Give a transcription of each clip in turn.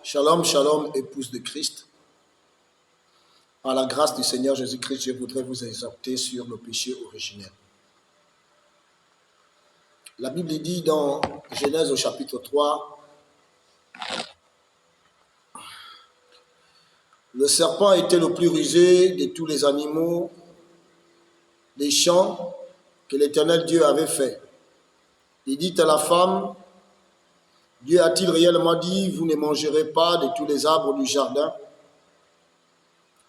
Shalom, shalom, épouse de Christ. Par la grâce du Seigneur Jésus-Christ, je voudrais vous exhorter sur le péché originel. La Bible dit dans Genèse au chapitre 3, le serpent était le plus rusé de tous les animaux des champs que l'Éternel Dieu avait fait. Il dit à la femme, Dieu a-t-il réellement dit, vous ne mangerez pas de tous les arbres du jardin?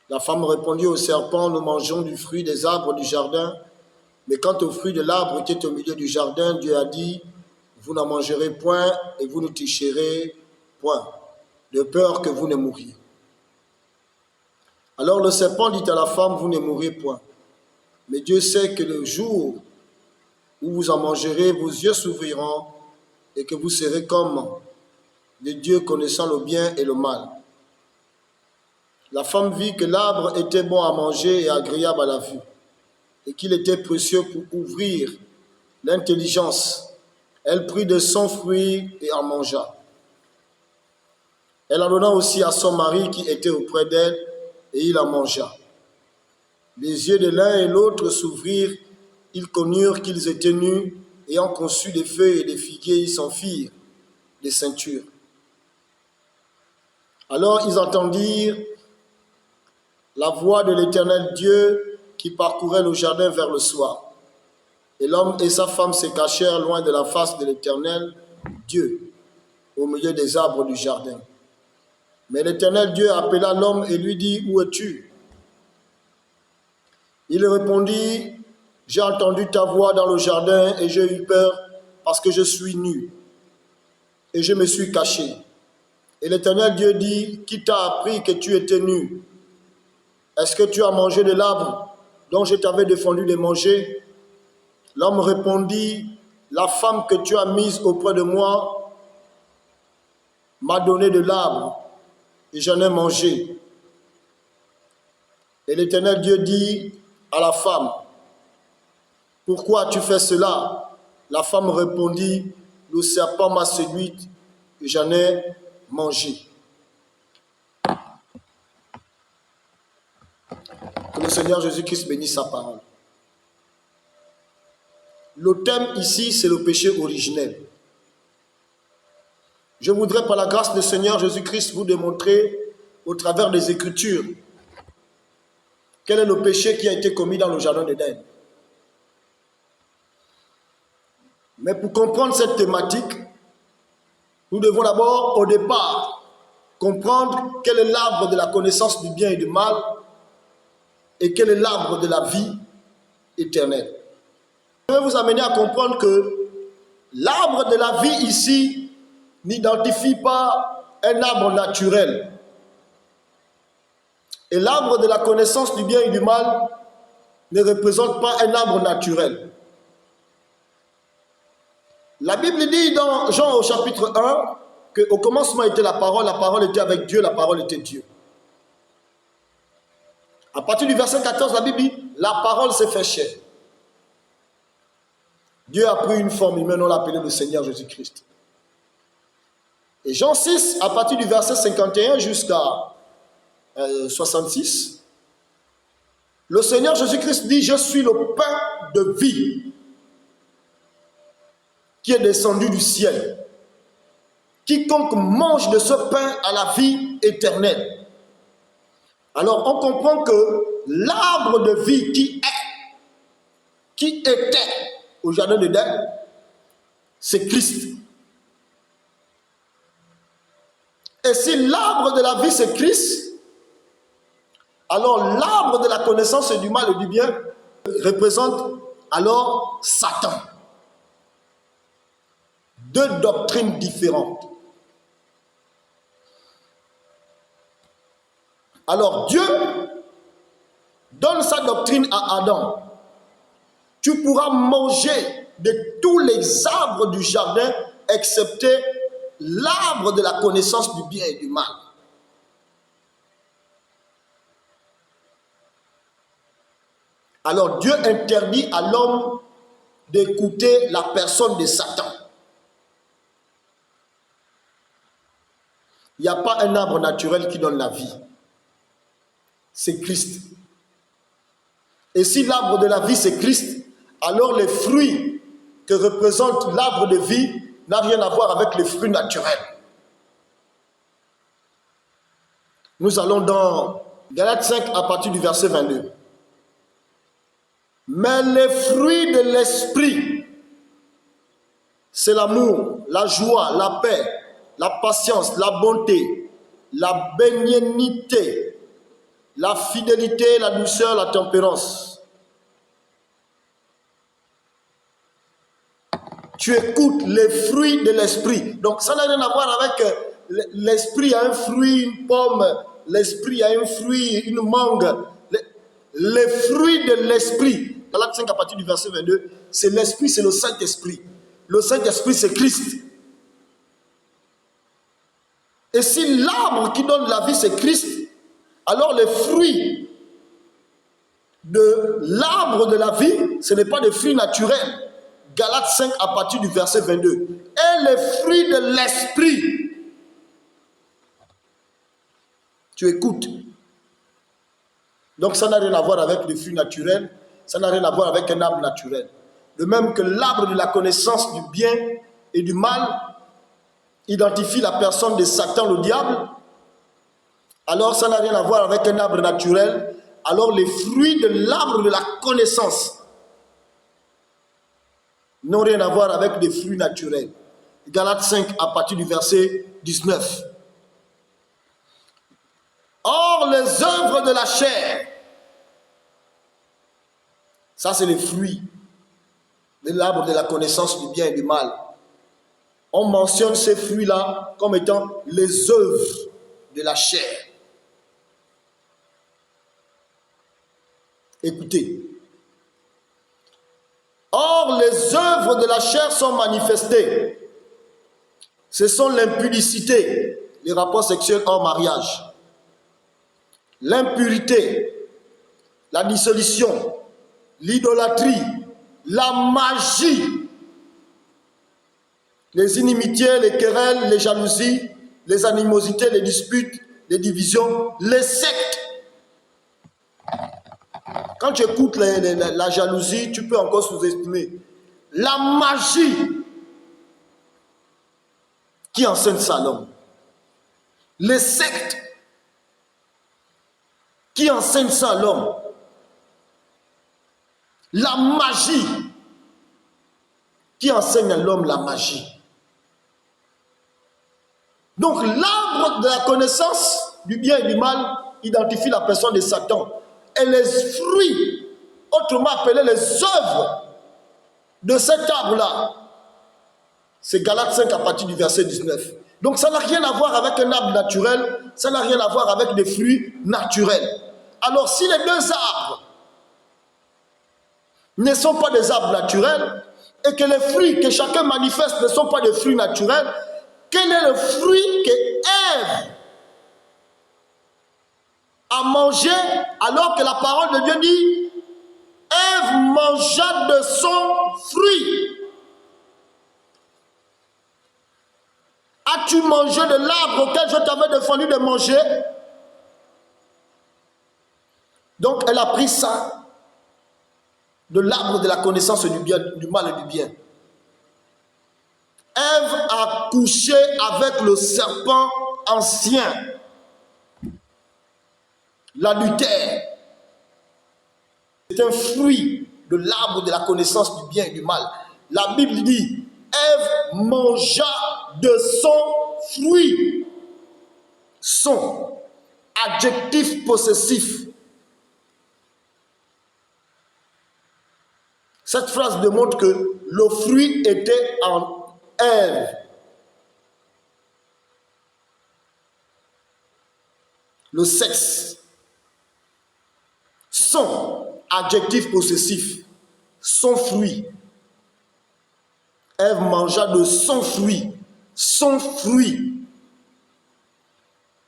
La femme répondit au serpent, nous mangeons du fruit des arbres du jardin, mais quant au fruit de l'arbre qui est au milieu du jardin, Dieu a dit, vous n'en mangerez point et vous ne toucherez point, de peur que vous ne mouriez. Alors le serpent dit à la femme, vous ne mourrez point. Mais Dieu sait que le jour où vous en mangerez, vos yeux s'ouvriront et que vous serez comme des dieux connaissant le bien et le mal. La femme vit que l'arbre était bon à manger et agréable à la vue, et qu'il était précieux pour ouvrir l'intelligence. Elle prit de son fruit et en mangea. Elle en donna aussi à son mari qui était auprès d'elle, et il en mangea. Les yeux de l'un et l'autre s'ouvrirent, ils connurent qu'ils étaient nus, ayant conçu des feuilles et des figuiers, ils s'en firent des ceintures. Alors ils entendirent la voix de l'Éternel Dieu qui parcourait le jardin vers le soir. Et l'homme et sa femme se cachèrent loin de la face de l'Éternel Dieu, au milieu des arbres du jardin. Mais l'Éternel Dieu appela l'homme et lui dit, où es-tu? Il répondit, j'ai entendu ta voix dans le jardin et j'ai eu peur parce que je suis nu et je me suis caché. Et l'Éternel Dieu dit, qui t'a appris que tu étais nu? Est-ce que tu as mangé de l'arbre dont je t'avais défendu de manger? L'homme répondit, la femme que tu as mise auprès de moi m'a donné de l'arbre et j'en ai mangé. Et l'Éternel Dieu dit à la femme, pourquoi tu fais cela? La femme répondit, le serpent m'a séduite et j'en ai mangé. Que le Seigneur Jésus-Christ bénisse sa parole. Le thème ici, c'est le péché originel. Je voudrais, par la grâce du Seigneur Jésus-Christ, vous démontrer, au travers des Écritures, quel est le péché qui a été commis dans le jardin d'Éden. Mais pour comprendre cette thématique, nous devons d'abord, au départ, comprendre quel est l'arbre de la connaissance du bien et du mal et quel est l'arbre de la vie éternelle. Je vais vous amener à comprendre que l'arbre de la vie ici n'identifie pas un arbre naturel. Et l'arbre de la connaissance du bien et du mal ne représente pas un arbre naturel. La Bible dit dans Jean au chapitre 1 qu'au commencement était la parole était avec Dieu, la parole était Dieu. À partir du verset 14, la Bible dit, la parole s'est fait chair. Dieu a pris une forme humaine, on l'a appelé le Seigneur Jésus-Christ. Et Jean 6, à partir du verset 51 jusqu'à 66, le Seigneur Jésus-Christ dit, je suis le pain de vie qui est descendu du ciel. Quiconque mange de ce pain a la vie éternelle. Alors on comprend que l'arbre de vie qui était au jardin d'Éden, c'est Christ. Et si l'arbre de la vie c'est Christ, alors l'arbre de la connaissance du mal et du bien représente alors Satan. Deux doctrines différentes. Alors Dieu donne sa doctrine à Adam. Tu pourras manger de tous les arbres du jardin, excepté l'arbre de la connaissance du bien et du mal. Alors Dieu interdit à l'homme d'écouter la personne de Satan. Il n'y a pas un arbre naturel qui donne la vie. C'est Christ. Et si l'arbre de la vie, c'est Christ, alors les fruits que représente l'arbre de vie n'a rien à voir avec les fruits naturels. Nous allons dans Galates 5 à partir du verset 22. Mais les fruits de l'esprit, c'est l'amour, la joie, la paix, la patience, la bonté, la bénignité, la fidélité, la douceur, la tempérance. Tu écoutes les fruits de l'esprit. Donc ça n'a rien à voir avec l'esprit a un fruit, une pomme, l'esprit a un fruit, une mangue. Les fruits de l'esprit, Galates 5 à partir du verset 22, c'est l'esprit, c'est le Saint-Esprit. Le Saint-Esprit, c'est Christ. Et si l'arbre qui donne la vie, c'est Christ, alors les fruits de l'arbre de la vie, ce n'est pas des fruits naturels. Galates 5 à partir du verset 22. Et les fruits de l'esprit. Tu écoutes. Donc ça n'a rien à voir avec les fruits naturels, ça n'a rien à voir avec un arbre naturel. De même que l'arbre de la connaissance du bien et du mal identifie la personne de Satan, le diable, alors ça n'a rien à voir avec un arbre naturel. Alors les fruits de l'arbre de la connaissance n'ont rien à voir avec des fruits naturels. Galates 5 à partir du verset 19. Or, les œuvres de la chair, ça c'est les fruits de l'arbre de la connaissance du bien et du mal. On mentionne ces fruits-là comme étant les œuvres de la chair. Écoutez. Or, les œuvres de la chair sont manifestées. Ce sont l'impudicité, les rapports sexuels hors mariage, l'impurité, la dissolution, l'idolâtrie, la magie, les inimitiés, les querelles, les jalousies, les animosités, les disputes, les divisions, les sectes. Quand tu écoutes la jalousie, tu peux encore sous-estimer. La magie qui enseigne ça à l'homme. Les sectes qui enseignent ça à l'homme. La magie qui enseigne à l'homme la magie. Donc l'arbre de la connaissance du bien et du mal identifie la personne de Satan. Et les fruits, autrement appelés les œuvres de cet arbre-là, c'est Galates 5 à partir du verset 19. Donc ça n'a rien à voir avec un arbre naturel, ça n'a rien à voir avec des fruits naturels. Alors si les deux arbres ne sont pas des arbres naturels, et que les fruits que chacun manifeste ne sont pas des fruits naturels, quel est le fruit que Ève a mangé alors que la parole de Dieu dit Ève mangea de son fruit. As-tu mangé de l'arbre auquel je t'avais défendu de manger? Donc elle a pris ça de l'arbre de la connaissance du bien, du mal et du bien. Ève a couché avec le serpent ancien, l'adultère. C'est un fruit de l'arbre de la connaissance du bien et du mal. La Bible dit, Ève mangea de son fruit. Son adjectif possessif. Cette phrase démontre que le fruit était en Ève. Le sexe. Son adjectif possessif. Son fruit. Ève mangea de son fruit. Son fruit.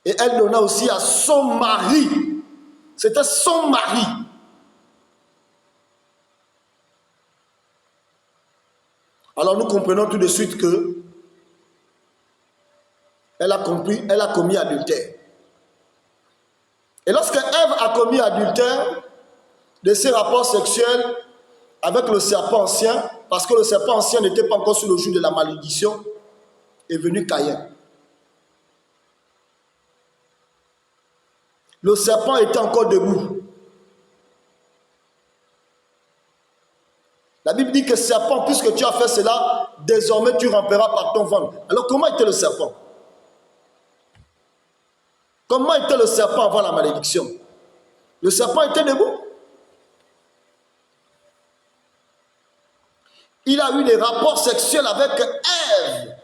Et elle donna aussi à son mari. C'était son mari. Alors nous comprenons tout de suite que elle a commis adultère. Et lorsque Ève a commis adultère de ses rapports sexuels avec le serpent ancien, parce que le serpent ancien n'était pas encore sous le joug de la malédiction, est venu Caïn. Le serpent était encore debout. La Bible dit que serpent, puisque tu as fait cela, désormais tu ramperas par ton ventre. Alors comment était le serpent? Comment était le serpent avant la malédiction? Le serpent était debout. Il a eu des rapports sexuels avec Ève.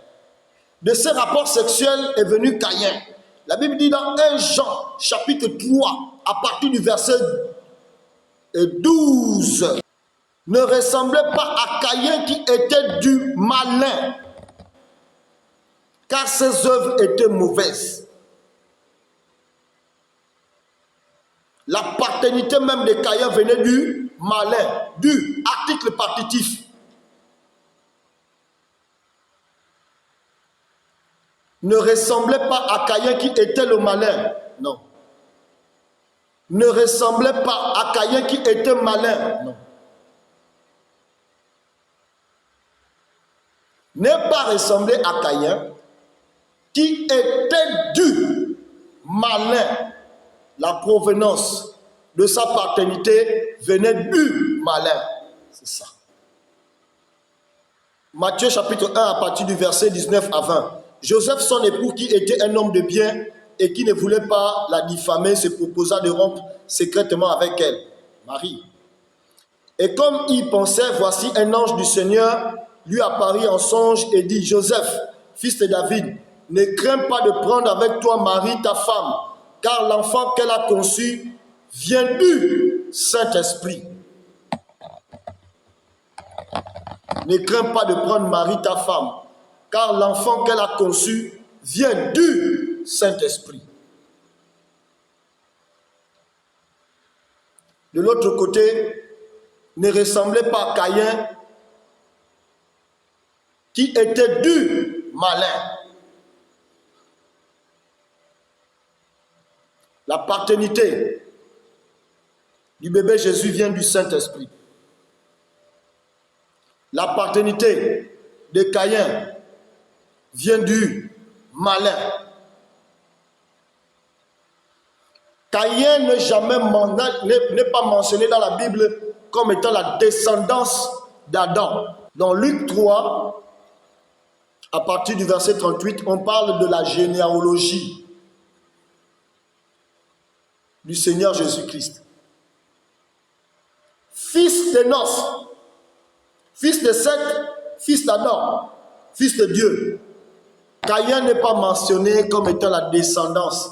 De ces rapports sexuels est venu Caïn. La Bible dit dans 1 Jean, chapitre 3, à partir du verset 12, ne ressemblait pas à Caïn qui était du malin, car ses œuvres étaient mauvaises. La paternité même de Caïn venait du malin, du article partitif. Ne ressemblait pas à Caïn qui était le malin. Non. Ne ressemblait pas à Caïn qui était malin. Non. N'est pas ressemblé à Caïn qui était du malin. La provenance de sa paternité venait du malin. C'est ça. Matthieu chapitre 1 à partir du verset 19 à 20. Joseph, son époux, qui était un homme de bien et qui ne voulait pas la diffamer, se proposa de rompre secrètement avec elle, Marie. Et comme il pensait, voici un ange du Seigneur lui apparut en songe et dit, Joseph, fils de David, ne crains pas de prendre avec toi Marie, ta femme, car l'enfant qu'elle a conçu vient du Saint-Esprit. Ne crains pas de prendre Marie, ta femme, car l'enfant qu'elle a conçu vient du Saint-Esprit. De l'autre côté, ne ressemblait pas à Caïn, qui était du malin. La paternité du bébé Jésus vient du Saint-Esprit. La paternité de Caïn vient du malin. Caïn n'est pas mentionné dans la Bible comme étant la descendance d'Adam. Dans Luc 3, à partir du verset 38, on parle de la généalogie du Seigneur Jésus-Christ. Fils de Nos, fils de Seth, fils d'Adam, fils de Dieu. Caïn n'est pas mentionné comme étant la descendance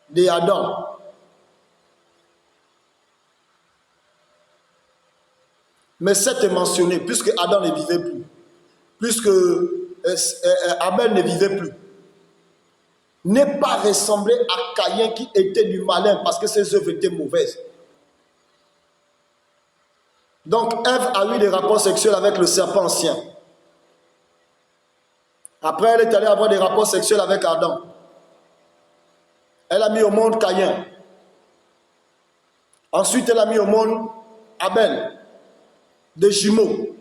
d'Adam. Mais Seth est mentionné puisque Adam ne vivait plus, puisque Abel ne vivait plus. N'est pas ressemblé à Caïn qui était du malin parce que ses œuvres étaient mauvaises. Donc Ève a eu des rapports sexuels avec le serpent ancien. Après, elle est allée avoir des rapports sexuels avec Adam. Elle a mis au monde Caïn. Ensuite, elle a mis au monde Abel, des jumeaux.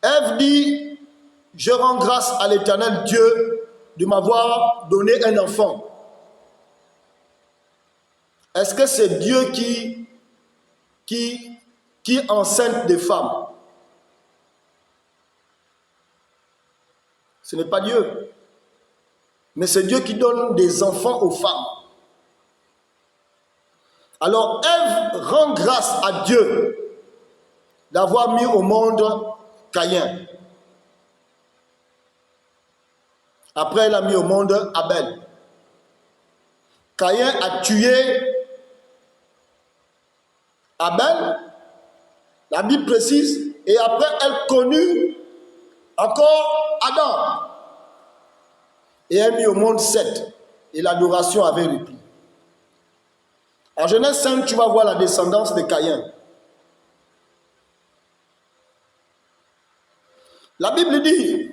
Ève dit, je rends grâce à l'Éternel Dieu de m'avoir donné un enfant. Est-ce que c'est Dieu qui enceinte des femmes? Ce n'est pas Dieu. Mais c'est Dieu qui donne des enfants aux femmes. Alors Ève rend grâce à Dieu d'avoir mis au monde Caïn. Après, elle a mis au monde Abel. Caïn a tué Abel, la Bible précise, et après elle connut encore Adam. Et elle mit au monde Seth, et l'adoration avait repris. En Genèse 5, tu vas voir la descendance de Caïn. La Bible dit,